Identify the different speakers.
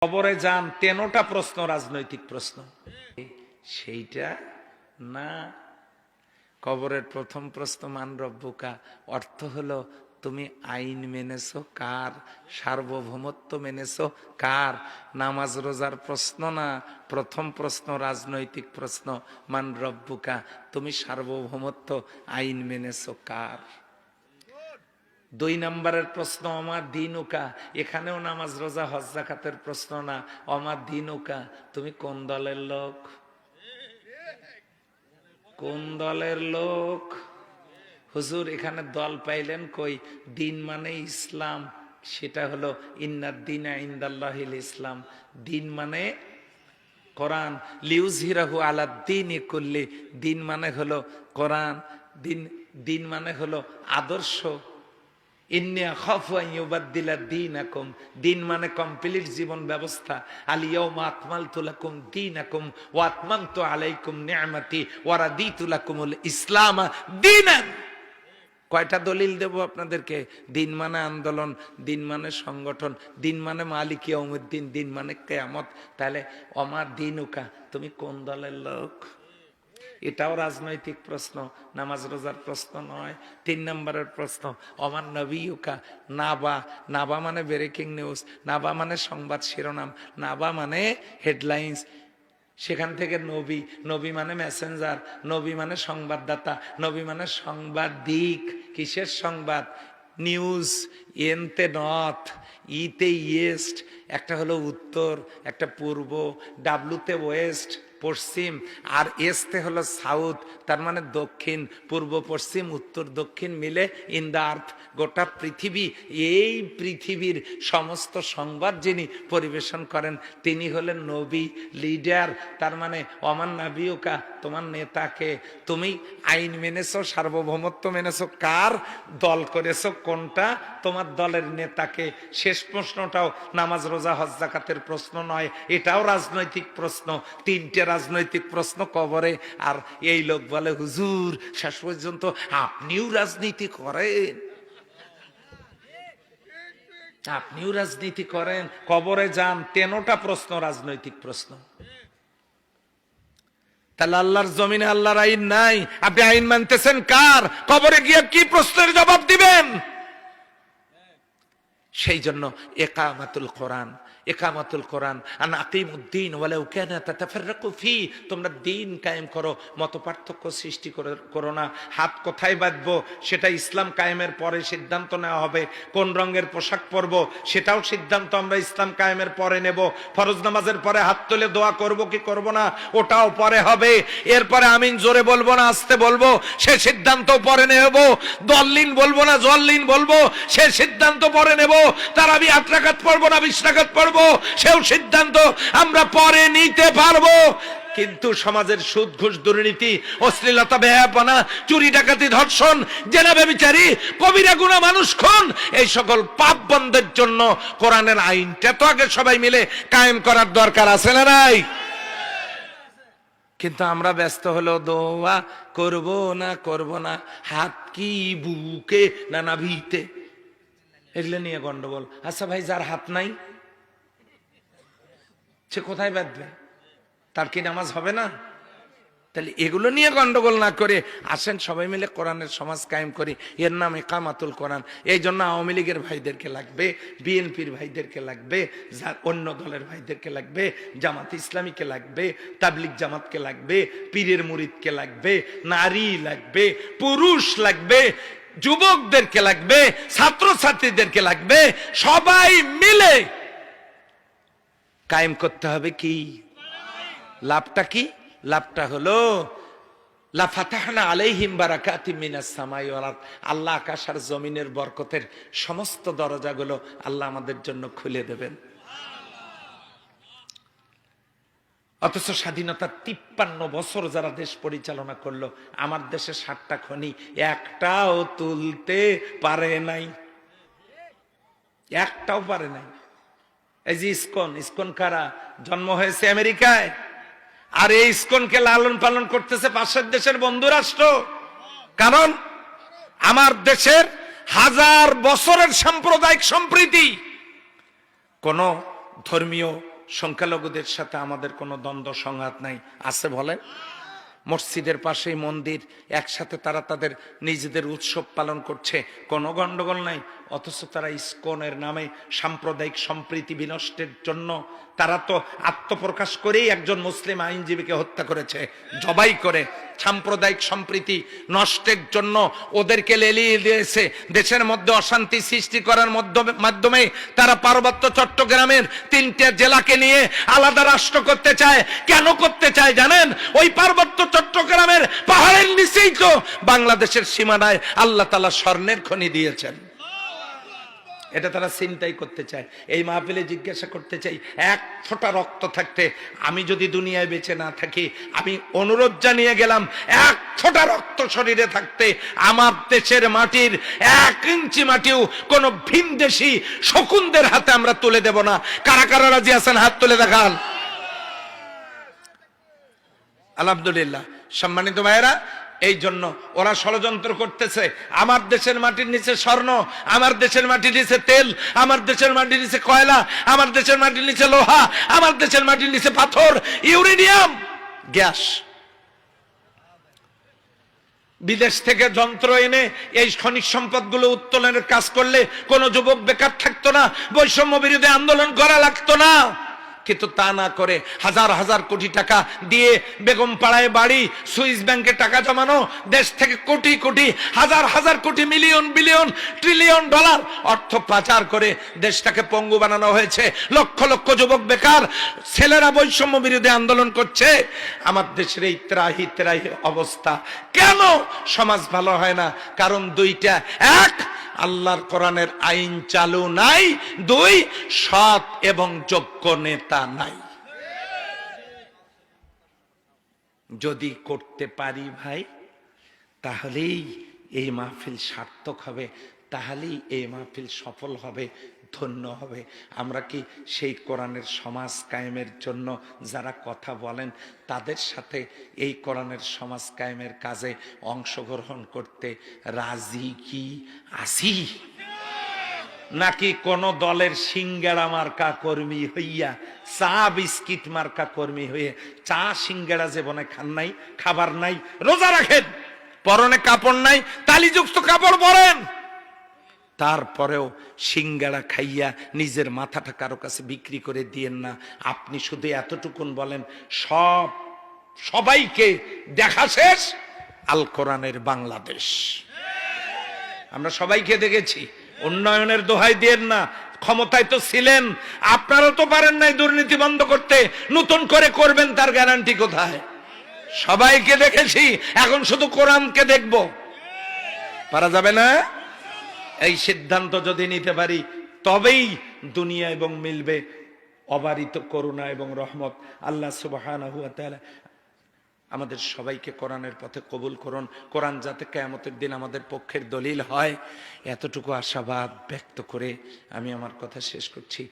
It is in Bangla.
Speaker 1: কবরে যান 13টা প্রশ্ন রাজনৈতিক প্রশ্ন, সেইটা না। কবরের প্রথম প্রশ্ন মান রব্বুকা, অর্থ হলো তুমি আইন মেনেছো কার, সার্বভৌমত্ব মেনেছো কার। নামাজ রোজার প্রশ্ন না, প্রথম প্রশ্ন রাজনৈতিক প্রশ্ন, মান রব্বুকা, তুমি সার্বভৌমত্ব আইন মেনেছো কার। 2 নম্বরের প্রশ্ন আমার দিনুকা, এখানেও নামাজ রোজা হজ যাকাতের প্রশ্ন না, আমার দিনুকা, তুমি কোন দলের লোক, কোন দলের লোক। হুজুর এখানে দল পাইলেন কই, দিন মানে ইসলাম, সেটা হলো ইন্নাদ দীনা ইনদাল্লাহিল ইসলাম, দিন মানে কোরআন, লিউযহিরাহু আলাদ দীনি কুল্লি, দিন মানে হলো কোরআন, দিন মানে হলো আদর্শ। ইন্নী আখাফু আন ইউবাদদিলা দীনাকুম, দিন মানে কমপ্লিট জীবন ব্যবস্থা। আল ইয়াউমা আকমালতু লাকুম দীনাকুম ওয়া আতমামতু আলাইকুম নি'মাতি ওয়া রাদিতু লাকুমুল ইসলাম দীনান। কয়টা দলিল দেব আপনাদেরকে? দিন মানে আন্দোলন, দিন মানে সংগঠন, দিন মানে মালিক ইয়াউমুদ্দিন, দিন মানে কিয়ামত। তাহলে আমার দিনুকা, তুমি কোন দলের লোক। এটাও রাজনৈতিক প্রশ্ন, নামাজ রোজার প্রশ্ন নয়। 3 নম্বরের প্রশ্ন আমার নবীকা, নাবা, নাবা মানে ব্রেকিং নিউজ, নাবা মানে সংবাদ শিরোনাম, নাবা মানে হেডলাইন্স। সেখান থেকে নবী, নবী মানে মেসেঞ্জার, নবী মানে সংবাদদাতা, নবী মানে সাংবাদিক। কিসের সংবাদ? নিউজ, এনতে নর্থ, ইতে ইয়েস্ট, একটা হলো উত্তর, একটা পূর্ব, ডাব্লুতে ওয়েস্ট পশ্চিম, আর এসতে হলো সাউথ, তার মানে দক্ষিণ। পূর্ব পশ্চিম উত্তর দক্ষিণ মিলে ইন দ্য আর্থ, গোটা পৃথিবী। এই পৃথিবীর সমস্ত সংবাদ যিনি পরিবেশন করেন তিনি হলেন নবী, লিডার। তার মানে ওমান নাবিয়ুকা, তোমার নেতাকে। তুমি আইন মেনেছো, সার্বভৌমত্ব মেনেছো কার, দল করেছো কোনটা, তোমার দলের নেতাকে। শেষ প্রশ্নটাও নামাজ রোজা হজ যাকাতের প্রশ্ন নয়, এটাও রাজনৈতিক প্রশ্ন। 3টে রাজনৈতিক প্রশ্ন কবরে। আর এই লোক বলে হুজুর শেষ পর্যন্ত আপনিও রাজনীতি করেন, আপনিও রাজনীতি করেন। কবরে যান 13টা প্রশ্ন রাজনৈতিক প্রশ্ন। তাহলে আল্লাহর জমিনে আল্লাহর আইন নাই, আপনি আইন মানতেছেন কার? কবরে গিয়ে কি প্রশ্নের জবাব দিবেন? সেই জন্য ইকামাতুল কোরআন, ইকামাতুল কোরআন আন আকিমুদ্দিন ওয়ালাউ কানা তাতাফাররাকু ফি, তোমরা দিন কায়েম করো, মত পার্থক্য সৃষ্টি করো না। হাত কোথায় বাঁধবো সেটা ইসলাম কায়েমের পরে সিদ্ধান্ত নেওয়া হবে। কোন রঙের পোশাক পরবো সেটাও সিদ্ধান্ত আমরা ইসলাম কায়েমের পরে নেব। ফরজ নামাজের পরে হাত তুলে দোয়া করব কি করব না ওটাও পরে হবে। এরপরে আমিন জোরে বলবো না আস্তে বলবো সে সিদ্ধান্ত পরে নেব। দল্লিন বলবো না জল্লিন বলবো সে সিদ্ধান্ত পরে নেব। তারাবি 8 রাকাত পড়বো না 20 রাকাত পড়বো সেও সিদ্ধান্ত আমরা পরে নিতে পারবো। কিন্তু সমাজের সুদ ঘুষ দুর্নীতি অশ্লীলতা বেহায়াপনা চুরি ডাকাতি ধর্ষণ জেনা ব্যভিচারী কবিরা গুনাহ মানুষ খুন এই সকল পাপ বন্ধের জন্য কোরআনের আইনটা তো আগে সবাই মিলে কায়েম করার দরকার আছে না নাই? কিন্তু আমরা ব্যস্ত হলো দোয়া করব না, হাত কি বুকে না নাভিতে, এগুলো নিয়ে গন্ডগোল। আচ্ছা ভাই, যার হাত নাই সে কোথায় বাঁধবে? তার কি নামাজ হবে না? তাহলে এগুলো নিয়ে গন্ডগোল না করে আসেন সবাই মিলে কোরআনের সমাজ কায়েম করি। এর নাম ইকামাতুল কোরআন। এই জন্য আওয়ামী লীগের ভাইদেরকে লাগবে, বিএনপির ভাইদেরকে লাগবে, অন্য দলের ভাইদেরকে লাগবে, জামাত ইসলামীকে লাগবে, তাবলিগ জামাতকে লাগবে, পীরের মুরিদকে লাগবে, নারী লাগবে, পুরুষ লাগবে, যুবকদেরকে লাগবে, ছাত্রছাত্রীদেরকে লাগবে। সবাই মিলে কায়েম করতে হবে কি? লাভটা কি? লাভটা হলো লা ফাতাহনা আলাইহিম বারাকাতিম মিনাস সামাই ওয়াল আরদ, আল্লাহ আকাশ আর জমিনের বরকতের সমস্ত দরজাগুলো আল্লাহ আমাদের জন্য খুলে দেবেন। অথচ স্বাধীনতার 53 বছর যারা দেশ পরিচালনা করলো, আমার দেশে 7টা খনি একটাও তুলতে পারে নাই, একটাও পারে নাই। এই যে ইসকন কারা? জন্ম হয়েছে আমেরিকায়, আর এই ইসকনকে লালন পালন করতেছে পাশের দেশের বন্ধু রাষ্ট্র। কারণ আমার দেশের 1000 বছরের সাম্প্রদায়িক সম্প্রীতি, কোন ধর্মীয় সংখ্যালঘুদের সাথে আমাদের কোনো দ্বন্দ্ব সংঘাত নাই, আছে বলেন? মসজিদের পাশেই মন্দির, একসাথে তারা তাদের নিজেদের উৎসব পালন করছে, কোনো গন্ডগোল নাই। অথচ তারা ইসকনের নামে সাম্প্রদায়িক সম্প্রীতি বিনষ্টের জন্য তারা তো আত্মপ্রকাশ করেই একজন মুসলিম আইনজীবীকে হত্যা করেছে, জবাই করে। সাম্প্রদায়িক সম্প্রীতি নষ্টের জন্য ওদেরকে লেলিয়ে দিয়েছে। দেশের মধ্যে অশান্তি সৃষ্টি করার মাধ্যমে তারা পার্বত্য চট্টগ্রামের 3টে জেলাকে নিয়ে আলাদা রাষ্ট্র করতে চায়। কেন করতে চায় জানেন? ওই পার্বত্য চট্টগ্রামের পাহাড়ের নিচেই তো বাংলাদেশের সীমানায় আল্লাহ তাআলা স্বর্ণের খনি দিয়েছেন। এটা তারা চিন্তাই করতে চায়। এই মাহফিলে জিজ্ঞাসা করতে চাই, এক ফোঁটা রক্ত থাকতে আমি যদি দুনিয়ায় বেঁচে না থাকি, আমি অনুরোধ জানিয়ে গেলাম, এক ফোঁটা রক্ত শরীরে থাকতে আমার দেশের মাটির 1 ইঞ্চি মাটিও কোন ভিনদেশী শকুনদের হাতে আমরা তুলে দেব না। কারা কারা রাজি আছেন হাত তুলে দেখান। আলহামদুলিল্লাহ। সম্মানিত ভাইয়েরা, এই জন্য ওরা ষড়যন্ত্র করতেছে। আমার দেশের মাটির নিচে স্বর্ণ, আমার দেশের মাটির নিচে তেল, আমার দেশের মাটির নিচে কয়লা, আমার দেশের মাটির নিচে লোহা, আমার দেশের মাটির নিচে পাথর, ইউরেনিয়াম, গ্যাস। বিদেশ থেকে যন্ত্র এনে এই খনিজ সম্পদগুলো উত্তোলনের কাজ করলে কোনো যুবক বেকার থাকতো না, বৈষম্য বিরোধী আন্দোলন করা লাগতো না। কিন্তু তা না করে হাজার হাজার কোটি টাকা দিয়ে বেগম পাড়ায় বাড়ি, সুইস ব্যাংকে টাকা জমানো, দেশ থেকে কোটি কোটি হাজার হাজার কোটি মিলিয়ন বিলিয়ন ট্রিলিয়ন ডলার অর্থ পাচার করে দেশটাকে পঙ্গু বানানো হয়েছে। লক্ষ লক্ষ যুবক বেকার, ছেলেরা বৈষম্য বিরোধী আন্দোলন করছে। আমার দেশের এই ত্রাহি ত্রাহি অবস্থা কেন? সমাজ ভালো হয় না কারণ দুইটা, এক, আল্লাহর কোরআনের আইন চালু নাই, 2, সৎ এবং যোগ্য নেতা নাই। যদি করতে পারি ভাই, তাহলেই এই মাহফিল সার্থক হবে, তাহলেই এই মাহফিল সফল হবে, ধন্য হবে। আমরা কি সেই কোরআনের সমাজ কায়েমের জন্য যারা কথা বলেন তাদের সাথে এই কোরআনের সমাজ কায়েমের কাজে অংশগ্রহণ করতে রাজি কি আছি? নাকি কোন দলের সিঙ্গাড়া মার্কা কর্মী হইয়া, চা বিস্কিট মার্কা কর্মী হয়ে, চা সিঙ্গাড়া জীবনে খান নাই, খাবার নাই, রোজা রাখেন, পরনে কাপড় নাই, তালিযুক্ত কাপড় পরেন, তারপরেও সিঙ্গাড়া খাইয়া নিজের মাথাটা কারো কাছে বিক্রি করে দিয়েন না। আপনি শুধু এতটুকুন বলেন, সবাইকে দেখা শেষ আল কোরআনের বাংলাদেশ। আমরা সবাইকে দেখেছি। উন্নয়নের দোহাই দিয়েন না, ক্ষমতায় তো ছিলেন, আপনারাও তো পারেন নাই দুর্নীতি বন্ধ করতে, নতুন করে করবেন তার গ্যারান্টি কোথায়? সবাইকে দেখেছি, এখন শুধু কোরআনকে দেখব, পারা যাবে না? এই সিদ্ধান্ত যদি নিতে পারি তবেই দুনিয়া এবং মিলবে অবারিত করুণা এবং রহমত। আল্লাহ সুবহানাহু ওয়া তাআলা আমাদের সবাইকে কোরআনের পথে কবুল করুন। কোরআন যাতে কিয়ামতের দিন আমাদের পক্ষের দলিল হয়, এতটুকু আশাবাদ ব্যক্ত করে আমি আমার কথা শেষ করছি।